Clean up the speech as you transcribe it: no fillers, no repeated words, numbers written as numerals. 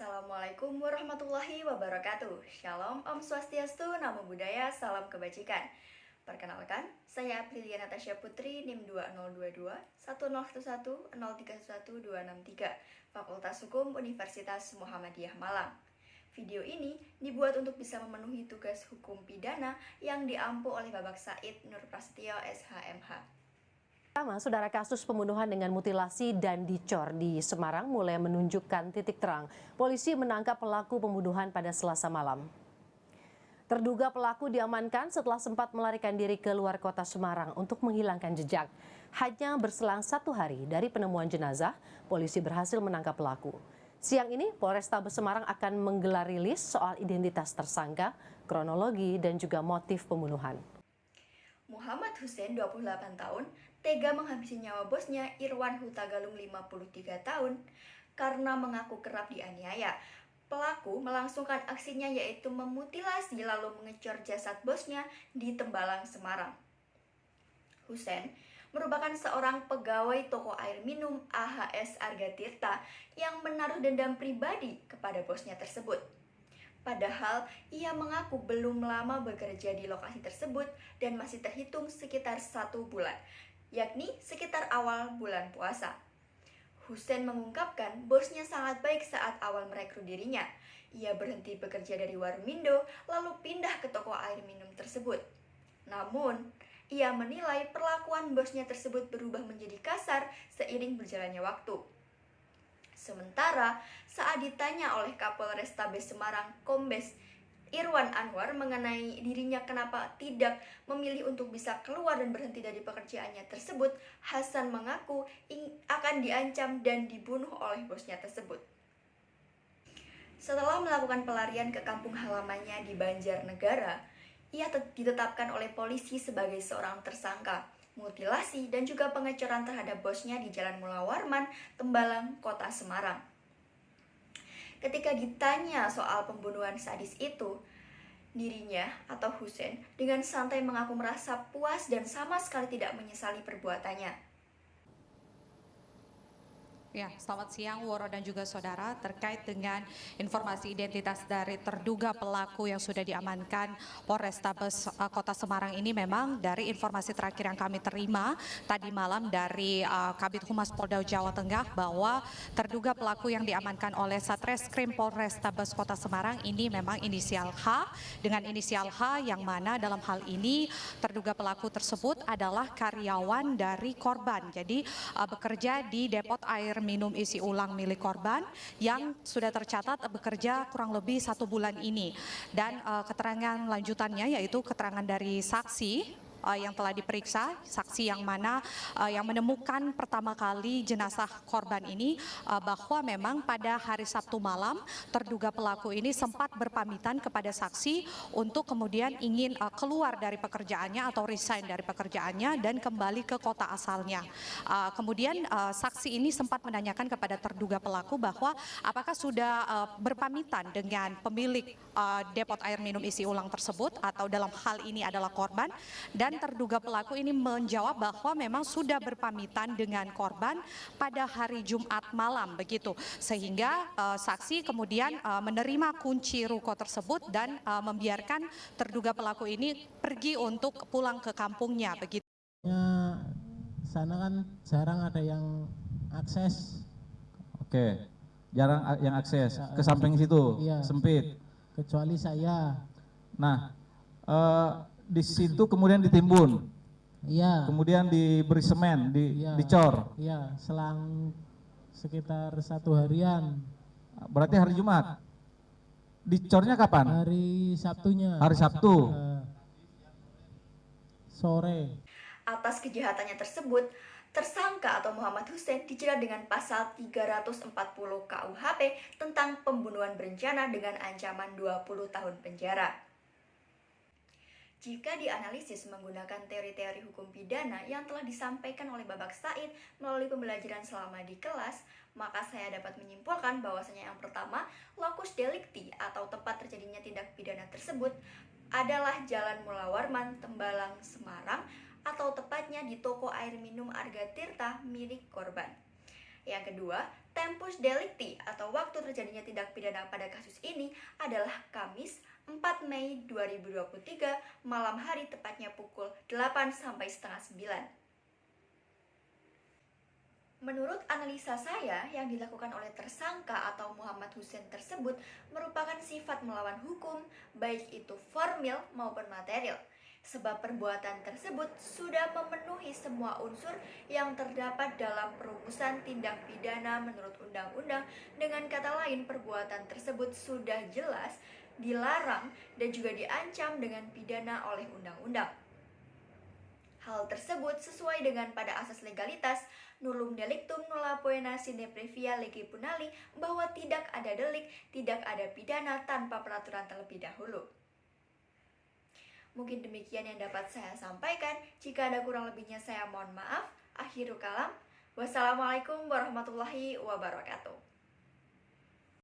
Assalamualaikum warahmatullahi wabarakatuh. Shalom, Om Swastiastu, Namo Buddhaya, salam kebajikan. Perkenalkan, saya Aprilia Natasha Putri, NIM 2022 1011 031 263, Fakultas Hukum Universitas Muhammadiyah Malang. Video ini dibuat untuk bisa memenuhi tugas hukum pidana yang diampu oleh Babak Said Nur Prasetyo SHMH. Pertama, saudara, kasus pembunuhan dengan mutilasi dan dicor di Semarang mulai menunjukkan titik terang. Polisi menangkap pelaku pembunuhan pada Selasa malam. Terduga pelaku diamankan setelah sempat melarikan diri ke luar kota Semarang untuk menghilangkan jejak. Hanya berselang 1 hari dari penemuan jenazah, polisi berhasil menangkap pelaku. Siang ini, Polrestabes Semarang akan menggelar rilis soal identitas tersangka, kronologi, dan juga motif pembunuhan. Muhammad Hussein, 28 tahun, tega menghabisi nyawa bosnya Irwan Hutagalung, 53 tahun, karena mengaku kerap dianiaya. Pelaku melangsungkan aksinya yaitu memutilasi lalu mengecor jasad bosnya di Tembalang, Semarang. Hussein merupakan seorang pegawai toko air minum AHS Arga Tirta yang menaruh dendam pribadi kepada bosnya tersebut. Padahal ia mengaku belum lama bekerja di lokasi tersebut dan masih terhitung sekitar 1 bulan, yakni sekitar awal bulan puasa. Hussein mengungkapkan bosnya sangat baik saat awal merekrut dirinya. Ia berhenti bekerja dari warung Mindo lalu pindah ke toko air minum tersebut. Namun, ia menilai perlakuan bosnya tersebut berubah menjadi kasar seiring berjalannya waktu. Sementara, saat ditanya oleh Kapolrestabes Semarang, Kombes Irwan Anwar mengenai dirinya kenapa tidak memilih untuk bisa keluar dan berhenti dari pekerjaannya tersebut, Hasan mengaku akan diancam dan dibunuh oleh bosnya tersebut. Setelah melakukan pelarian ke kampung halamannya di Banjarnegara, ia ditetapkan oleh polisi sebagai seorang tersangka mutilasi dan juga pengecoran terhadap bosnya di Jalan Mula Warman, Tembalang, Kota Semarang. Ketika ditanya soal pembunuhan sadis itu, dirinya atau Hussein dengan santai mengaku merasa puas dan sama sekali tidak menyesali perbuatannya. Ya, selamat siang Woro dan juga saudara. Terkait dengan informasi identitas dari terduga pelaku yang sudah diamankan Polrestabes Kota Semarang ini, memang dari informasi terakhir yang kami terima tadi malam dari Kabid Humas Polda Jawa Tengah bahwa terduga pelaku yang diamankan oleh Satreskrim Polrestabes Kota Semarang ini memang inisial H, dengan inisial H yang mana dalam hal ini terduga pelaku tersebut adalah karyawan dari korban. Jadi bekerja di depot air minum isi ulang milik korban yang sudah tercatat bekerja kurang lebih 1 bulan ini. Dan keterangan lanjutannya yaitu keterangan dari saksi yang telah diperiksa, saksi yang mana yang menemukan pertama kali jenazah korban ini, bahwa memang pada hari Sabtu malam terduga pelaku ini sempat berpamitan kepada saksi untuk kemudian ingin keluar dari pekerjaannya atau resign dari pekerjaannya dan kembali ke kota asalnya. Kemudian saksi ini sempat menanyakan kepada terduga pelaku bahwa apakah sudah berpamitan dengan pemilik depot air minum isi ulang tersebut atau dalam hal ini adalah korban, dan terduga pelaku ini menjawab bahwa memang sudah berpamitan dengan korban pada hari Jumat malam begitu, sehingga saksi kemudian menerima kunci ruko tersebut dan membiarkan terduga pelaku ini pergi untuk pulang ke kampungnya begitu. Sana kan jarang ada yang akses. Oke, jarang yang akses ke samping situ, Iya. sempit. Kecuali saya. Nah, di situ kemudian ditimbun, Iya. kemudian diberi semen, Iya. dicor. Iya, selang sekitar 1 harian. Berarti hari Jumat. Dicornya kapan? Hari Sabtunya. Hari Sabtu. Sore. Atas kejahatannya tersebut, tersangka atau Muhammad Hussein dijerat dengan pasal 340 KUHP tentang pembunuhan berencana dengan ancaman 20 tahun penjara. Jika dianalisis menggunakan teori-teori hukum pidana yang telah disampaikan oleh Babak Said melalui pembelajaran selama di kelas, maka saya dapat menyimpulkan bahwasanya yang pertama, lokus delikti atau tempat terjadinya tindak pidana tersebut adalah Jalan Mula Warman, Tembalang, Semarang, atau tepatnya di toko air minum Arga Tirta milik korban. Yang kedua, tempus delicti atau waktu terjadinya tindak pidana pada kasus ini adalah Kamis 4 Mei 2023 malam hari tepatnya pukul 8 sampai setengah 9. Menurut analisa saya, yang dilakukan oleh tersangka atau Muhammad Hussein tersebut merupakan sifat melawan hukum, baik itu formil maupun material. Sebab perbuatan tersebut sudah memenuhi semua unsur yang terdapat dalam perumusan tindak pidana menurut undang-undang. Dengan kata lain, perbuatan tersebut sudah jelas dilarang dan juga diancam dengan pidana oleh undang-undang. Hal tersebut sesuai dengan pada asas legalitas nullum delictum nulla poena sine previa lege punali, bahwa tidak ada delik, tidak ada pidana tanpa peraturan terlebih dahulu. Mungkin demikian yang dapat saya sampaikan. Jika ada kurang lebihnya saya mohon maaf. Akhirul kalam. Wassalamualaikum warahmatullahi wabarakatuh.